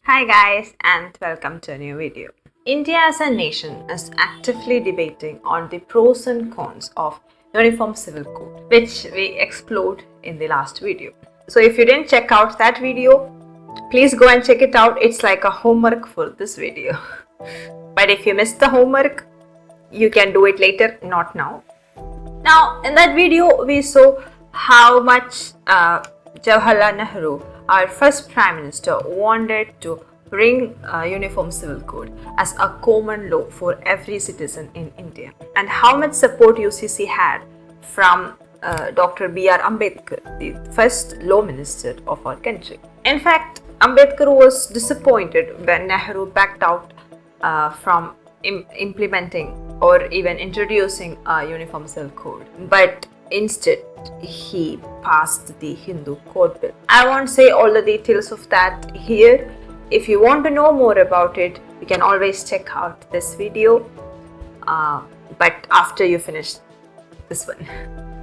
Hi guys, and welcome to a new video. India as a nation is actively debating on the pros and cons of Uniform Civil Code, which we explored in the last video. So if you didn't check out that video, please go and check it out. It's like a homework for this video. But if you missed the homework, you can do it later, not now. Now, in that video, we saw how much Jawaharlal Nehru, our first Prime Minister, wanted to bring Uniform Civil Code as a common law for every citizen in India, and how much support UCC had from Dr. B.R. Ambedkar, the first law minister of our country. In fact, Ambedkar was disappointed when Nehru backed out from implementing or even introducing a Uniform Civil Code, but instead he passed the Hindu Code Bill. I won't say all the details of that here. If you want to know more about it, you can always check out this video, but after you finish this one.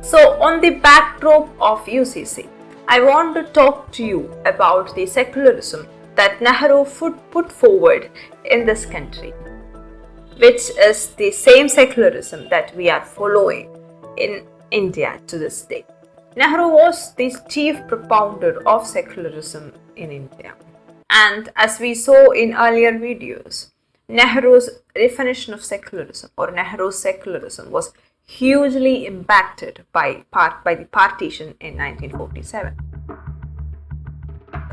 So on the backdrop of UCC, I want to talk to you about the secularism that Nehru put forward in this country, which is the same secularism that we are following in India to this day. Nehru was the chief propounder of secularism in India. And as we saw in earlier videos, Nehru's definition of secularism or Nehru's secularism was hugely impacted by the partition in 1947.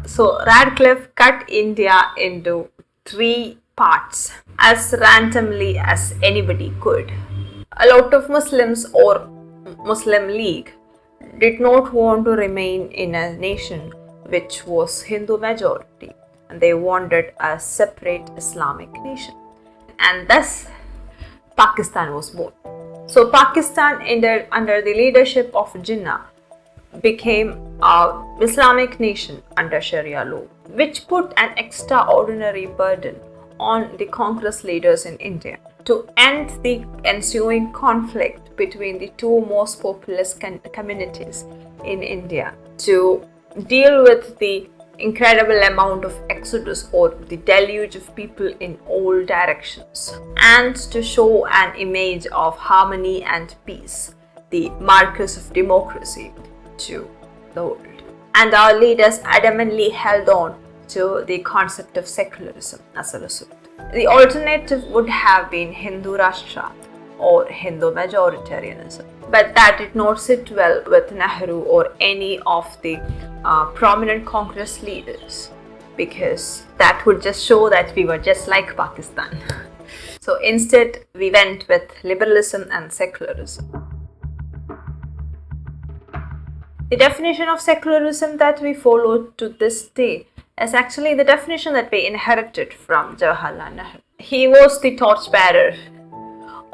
So Radcliffe cut India into three parts as randomly as anybody could. A lot of Muslims or Muslim League did not want to remain in a nation which was Hindu majority, and they wanted a separate Islamic nation, and thus Pakistan was born. So Pakistan, under the leadership of Jinnah, became an Islamic nation under Sharia law, which put an extraordinary burden on the Congress leaders in India to end the ensuing conflict between the two most populous communities in India, to deal with the incredible amount of exodus or the deluge of people in all directions, and to show an image of harmony and peace, the markers of democracy, to the world. And our leaders adamantly held on to the concept of secularism as a result. The alternative would have been Hindu Rashtra or Hindu majoritarianism, but that did not sit well with Nehru or any of the prominent Congress leaders, because that would just show that we were just like Pakistan. So instead, we went with liberalism and secularism. The definition of secularism that we follow to this day is actually the definition that we inherited from Jawaharlal Nehru. He was the torchbearer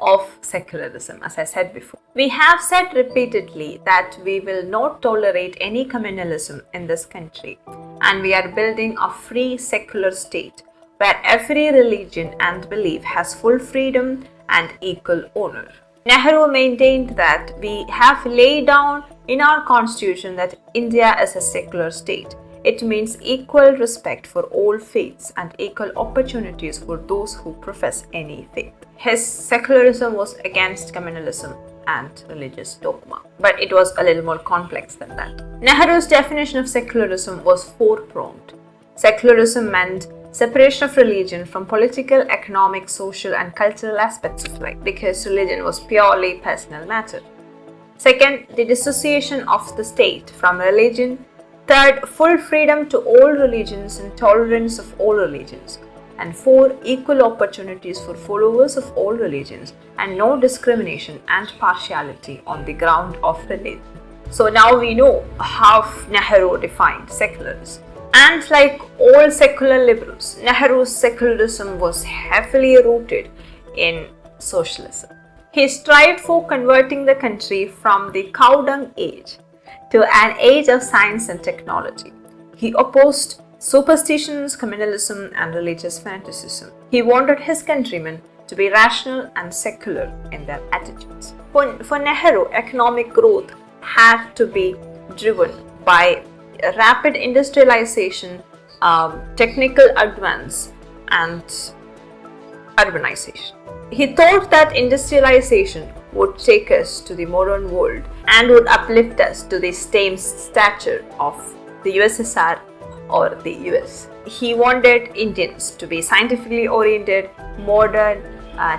of secularism, as I said before. We have said repeatedly that we will not tolerate any communalism in this country, and we are building a free secular state where every religion and belief has full freedom and equal honor. Nehru maintained that we have laid down in our constitution that India is a secular state. It means equal respect for all faiths and equal opportunities for those who profess any faith. His secularism was against communalism and religious dogma, but it was a little more complex than that. Nehru's definition of secularism was four-pronged. Secularism meant separation of religion from political, economic, social, and cultural aspects of life, because religion was purely personal matter. Second, the dissociation of the state from religion. Third, full freedom to all religions and tolerance of all religions. And four, equal opportunities for followers of all religions and no discrimination and partiality on the ground of religion. So now we know how Nehru defined secularism. And like all secular liberals, Nehru's secularism was heavily rooted in socialism. He strived for converting the country from the cow dung age to an age of science and technology. He opposed superstitions, communalism, and religious fanaticism. He wanted his countrymen to be rational and secular in their attitudes. For Nehru, economic growth had to be driven by rapid industrialization technical advance and urbanization. He thought that industrialization would take us to the modern world and would uplift us to the same stature of the USSR or the US. He wanted Indians to be scientifically oriented, modern,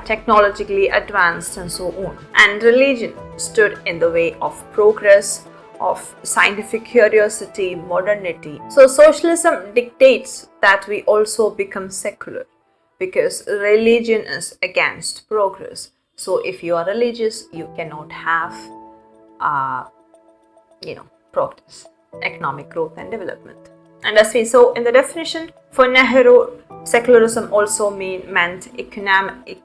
technologically advanced, and so on. And religion stood in the way of progress, of scientific curiosity, modernity. So socialism dictates that we also become secular because religion is against progress. So if you are religious, you cannot have progress, economic growth and development. And as we saw in the definition, for Nehru, secularism also meant equanimity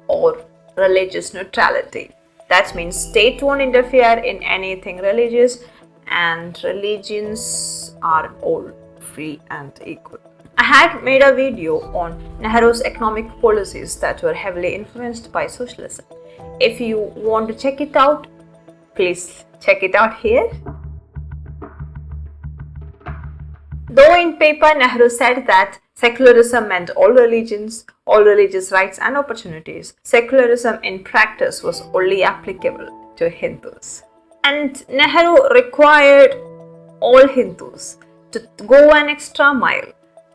or religious neutrality. That means state won't interfere in anything religious and religions are all free and equal. I had made a video on Nehru's economic policies that were heavily influenced by socialism. If you want to check it out, please check it out here. Though in paper Nehru said that secularism meant all religions, all religious rights and opportunities, secularism in practice was only applicable to Hindus. And Nehru required all Hindus to go an extra mile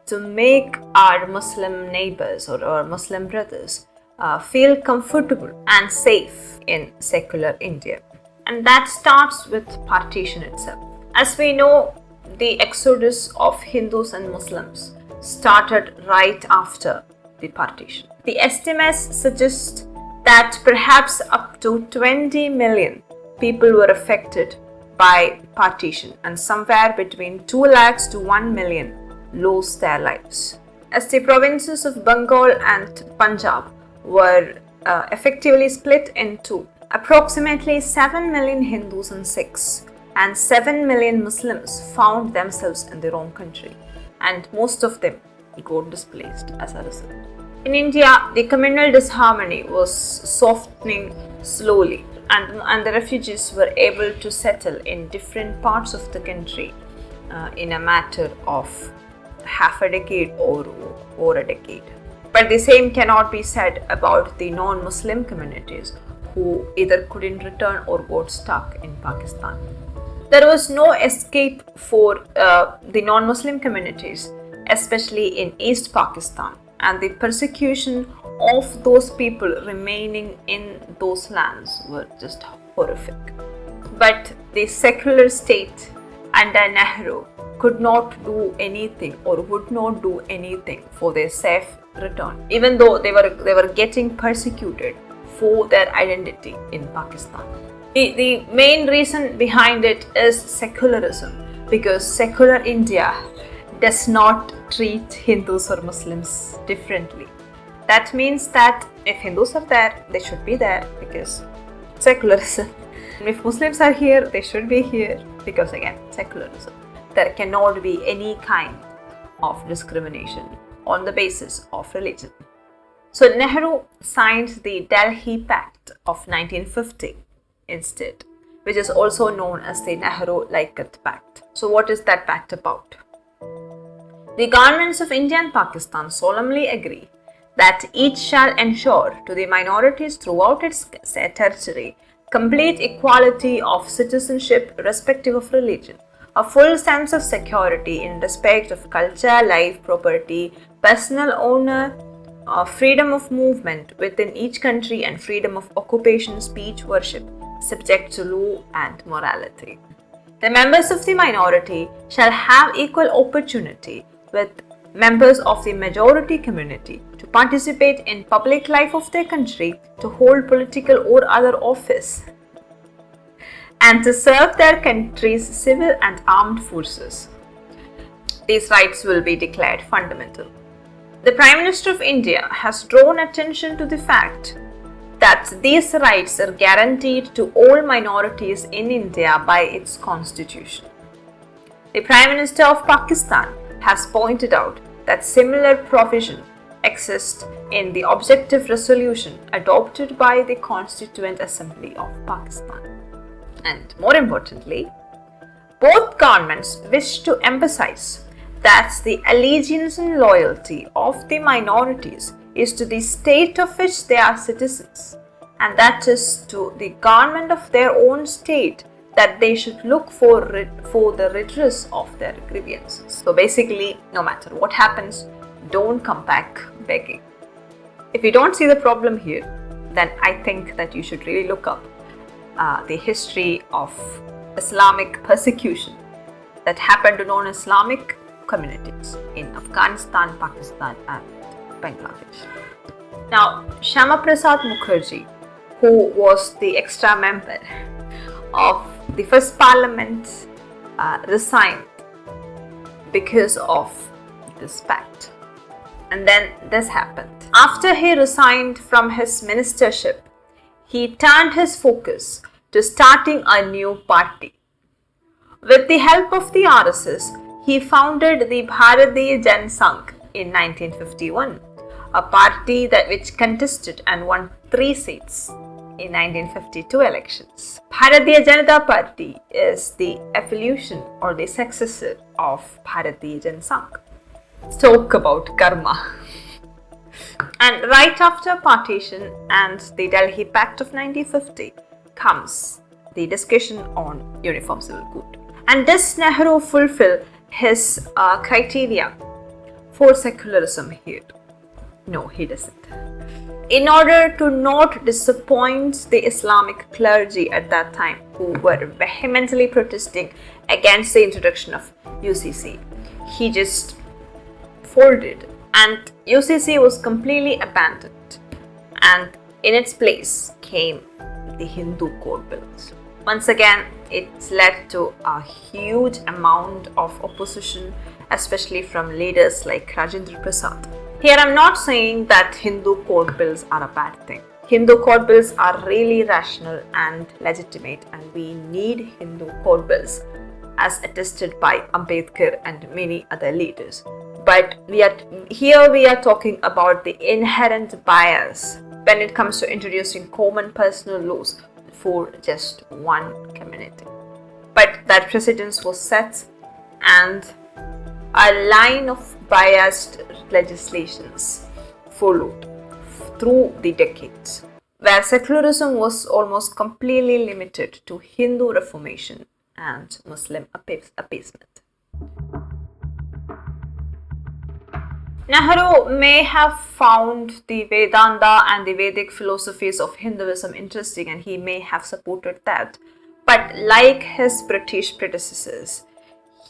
to make our Muslim neighbors or our Muslim brothers feel comfortable and safe in secular India. And that starts with partition itself. As we know, the exodus of Hindus and Muslims started right after the partition. The estimates suggest that perhaps up to 20 million people were affected by partition and somewhere between 2 lakhs to 1 million lost their lives. As the provinces of Bengal and Punjab were effectively split in two, approximately 7 million Hindus and Sikhs and 7 million Muslims found themselves in their own country, and most of them got displaced as a result. In India, the communal disharmony was softening slowly, and the refugees were able to settle in different parts of the country in a matter of half a decade or over a decade. But the same cannot be said about the non-Muslim communities who either couldn't return or got stuck in Pakistan. There was no escape for the non-Muslim communities, especially in East Pakistan, and the persecution of those people remaining in those lands were just horrific. But the secular state under Nehru could not do anything or would not do anything for their safe return, even though they were getting persecuted for their identity in Pakistan. The main reason behind it is secularism, because secular India does not treat Hindus or Muslims differently. That means that if Hindus are there, they should be there because secularism. If Muslims are here, they should be here because again, secularism. There cannot be any kind of discrimination on the basis of religion. So Nehru signed the Delhi Pact of 1950 instead, which is also known as the Nehru-Liaquat Pact. So what is that pact about? The governments of India and Pakistan solemnly agree that each shall ensure to the minorities throughout its territory complete equality of citizenship irrespective of religion, a full sense of security in respect of culture, life, property, personal honor, freedom of movement within each country and freedom of occupation, speech, worship, subject to law and morality. The members of the minority shall have equal opportunity with members of the majority community to participate in public life of their country, to hold political or other office, and to serve their country's civil and armed forces. These rights will be declared fundamental. The Prime Minister of India has drawn attention to the fact that these rights are guaranteed to all minorities in India by its constitution. The Prime Minister of Pakistan has pointed out that similar provision exists in the objective resolution adopted by the Constituent Assembly of Pakistan. And more importantly, Both governments wish to emphasize that the allegiance and loyalty of the minorities is to the state of which they are citizens, and that is to the government of their own state, that they should look for the redress of their grievances. So basically, no matter what happens, don't come back begging. If you don't see the problem here, then I think that you should really look up the history of Islamic persecution that happened to non-Islamic communities in Afghanistan, Pakistan and Bangladesh. Now, Shyama Prasad Mukherjee, who was the extra member of the first parliament, resigned because of this pact. And then this happened. After he resigned from his ministership, he turned his focus to starting a new party. With the help of the RSS, he founded the Bharatiya Jan Sangh in 1951, a party which contested and won 3 seats in 1952 elections. Bharatiya Janata Party is the evolution or the successor of Bharatiya Jan Sangh. Talk about karma. And right after partition and the Delhi Pact of 1950 comes the discussion on Uniform Civil Code. And does Nehru fulfill his criteria for secularism here? No, he doesn't. In order to not disappoint the Islamic clergy at that time, who were vehemently protesting against the introduction of UCC, he just folded and UCC was completely abandoned, and in its place came the Hindu Code Bills. Once again, it led to a huge amount of opposition, especially from leaders like Rajendra Prasad. Here I'm not saying that Hindu Code Bills are a bad thing. Hindu Code Bills are really rational and legitimate, and we need Hindu Code Bills as attested by Ambedkar and many other leaders. But we are talking about the inherent bias when it comes to introducing common personal laws for just one community. But that precedence was set, and a line of biased legislations followed through the decades, where secularism was almost completely limited to Hindu reformation and Muslim appeasement. Nehru may have found the Vedanta and the Vedic philosophies of Hinduism interesting, and he may have supported that. But like his British predecessors,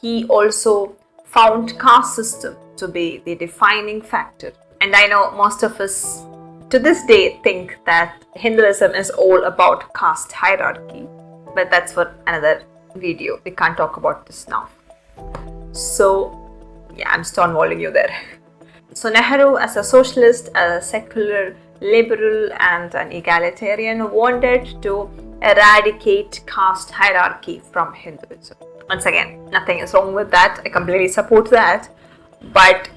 he also found caste system to be the defining factor. And I know most of us to this day think that Hinduism is all about caste hierarchy, but that's for another video. We can't talk about this now. So yeah, I'm stonewalling you there. So Nehru, as a socialist, a secular, liberal and an egalitarian, wanted to eradicate caste hierarchy from Hinduism. Once again, nothing is wrong with that. I completely support that. But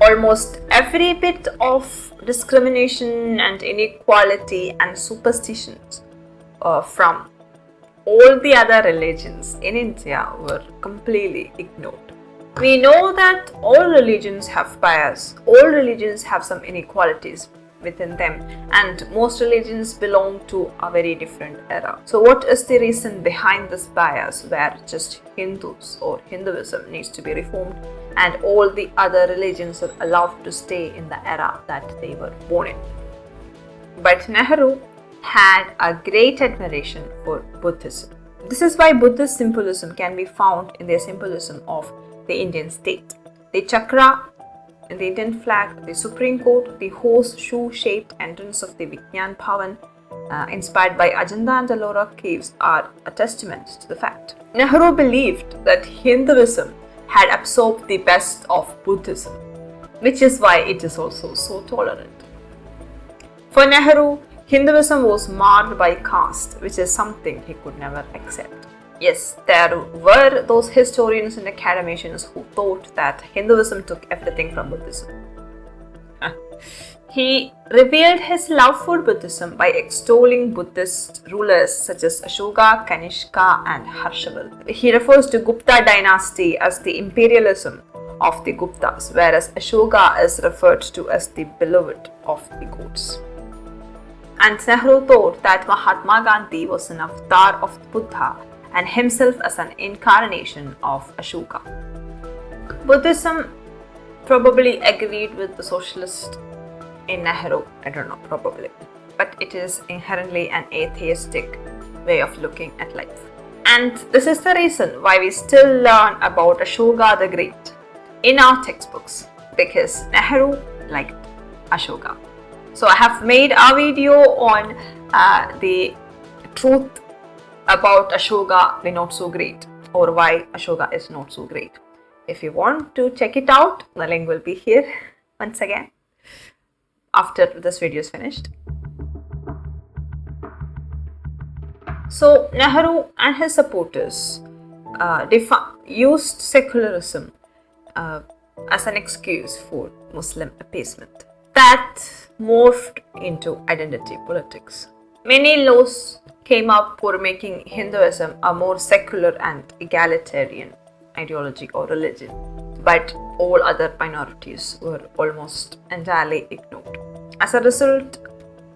almost every bit of discrimination and inequality and superstitions from all the other religions in India were completely ignored. We know that all religions have bias, all religions have some inequalities within them, and most religions belong to a very different era. So what is the reason behind this bias where just Hindus or Hinduism needs to be reformed and all the other religions are allowed to stay in the era that they were born in? But Nehru had a great admiration for Buddhism. This is why Buddhist symbolism can be found in the symbolism of the Indian state. The chakra in the Indian flag, the Supreme Court, the horseshoe-shaped entrance of the Vignan Bhavan, inspired by Ajanta and Ellora caves, are a testament to the fact. Nehru believed that Hinduism had absorbed the best of Buddhism, which is why it is also so tolerant. For Nehru, Hinduism was marred by caste, which is something he could never accept. Yes, there were those historians and academicians who thought that Hinduism took everything from Buddhism. He revealed his love for Buddhism by extolling Buddhist rulers such as Ashoka, Kanishka and Harshavarman. He refers to Gupta dynasty as the imperialism of the Guptas, whereas Ashoka is referred to as the beloved of the gods. And Nehru thought that Mahatma Gandhi was an avatar of Buddha and himself as an incarnation of Ashoka. Buddhism probably agreed with the socialist in Nehru, I don't know, probably, but it is inherently an atheistic way of looking at life. And this is the reason why we still learn about Ashoka the Great in our textbooks, because Nehru liked Ashoka. So I have made a video on the truth about Ashoka the not so great, or why Ashoka is not so great. If you want to check it out, the link will be here once again after this video is finished. So Nehru and his supporters used secularism as an excuse for Muslim appeasement. That morphed into identity politics. Many laws came up for making Hinduism a more secular and egalitarian ideology or religion, but all other minorities were almost entirely ignored. As a result,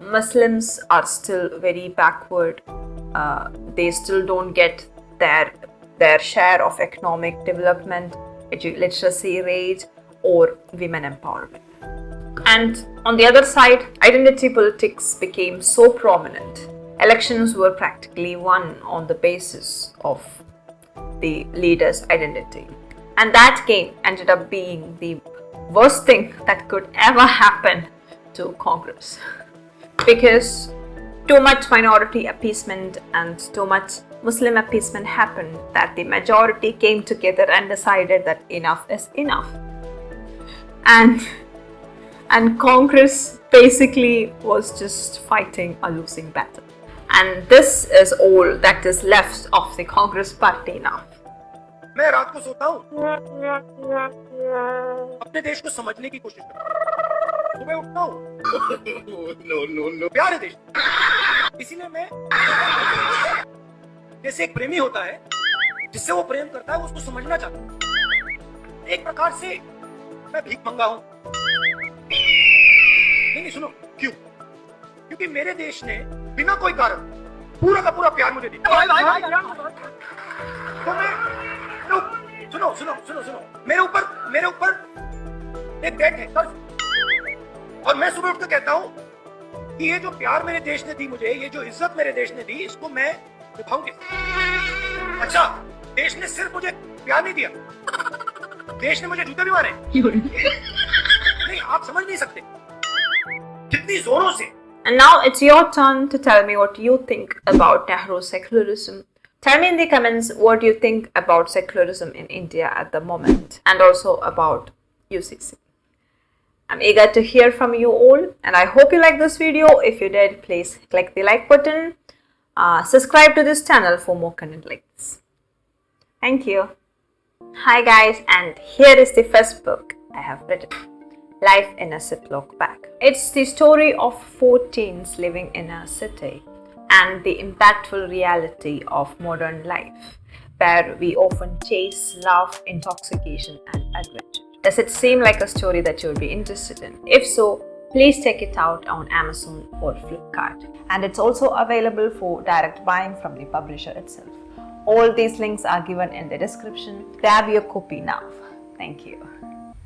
Muslims are still very backward. They still don't get their share of economic development, literacy rate, or women empowerment. And on the other side, identity politics became so prominent. Elections were practically won on the basis of the leader's identity. And that game ended up being the worst thing that could ever happen to Congress. Because too much minority appeasement and too much Muslim appeasement happened that the majority came together and decided that enough is enough. And Congress basically was just fighting a losing battle. And this is all that is left of the Congress party now. मैं रात को सोता हूँ, अपने देश को समझने की कोशिश करता हूँ, सुबह उठता हूँ, प्यार है देश, इसीलिए मैं जैसे एक प्रेमी होता है, जिससे वो प्रेम करता है, उसको समझना चाहता हूँ। एक प्रकार से मैं भीख मंगा हूँ। नहीं सुनो, क्यों? क्योंकि मेरे देश ने बिना कोई कारण पूरा का पूरा प्यार मुझे दिया। तो मैं सुनो, मेरे ऊपर एक डेट है कर्ज, और मैं सुबह उठकर कहता हूँ कि ये जो प्यार मेरे देश ने दी मुझे, ये जो इज्जत मेरे देश ने दी, इसको मैं निभाऊंगी। अच्छा, देश ने सिर्फ मुझे प्यार नहीं दिया, देश ने मुझे जूते भी मारे। नहीं, आप समझ नहीं सकते कितनी जोरों से। And now it's your turn to tell me what you think about Nehru's secularism. Tell me in the comments what you think about secularism in India at the moment, and also about UCC. I'm eager to hear from you all, and I hope you like this video. If you did, please click the like button. Subscribe to this channel for more content like this. Thank you. Hi guys, and here is the first book I have written, Life in a Ziploc Bag. It's the story of 4 teens living in a city and the impactful reality of modern life, where we often chase love, intoxication and adventure. Does it seem like a story that you would be interested in? If so, please check it out on Amazon or Flipkart. And it's also available for direct buying from the publisher itself. All these links are given in the description. Grab your copy now. Thank you.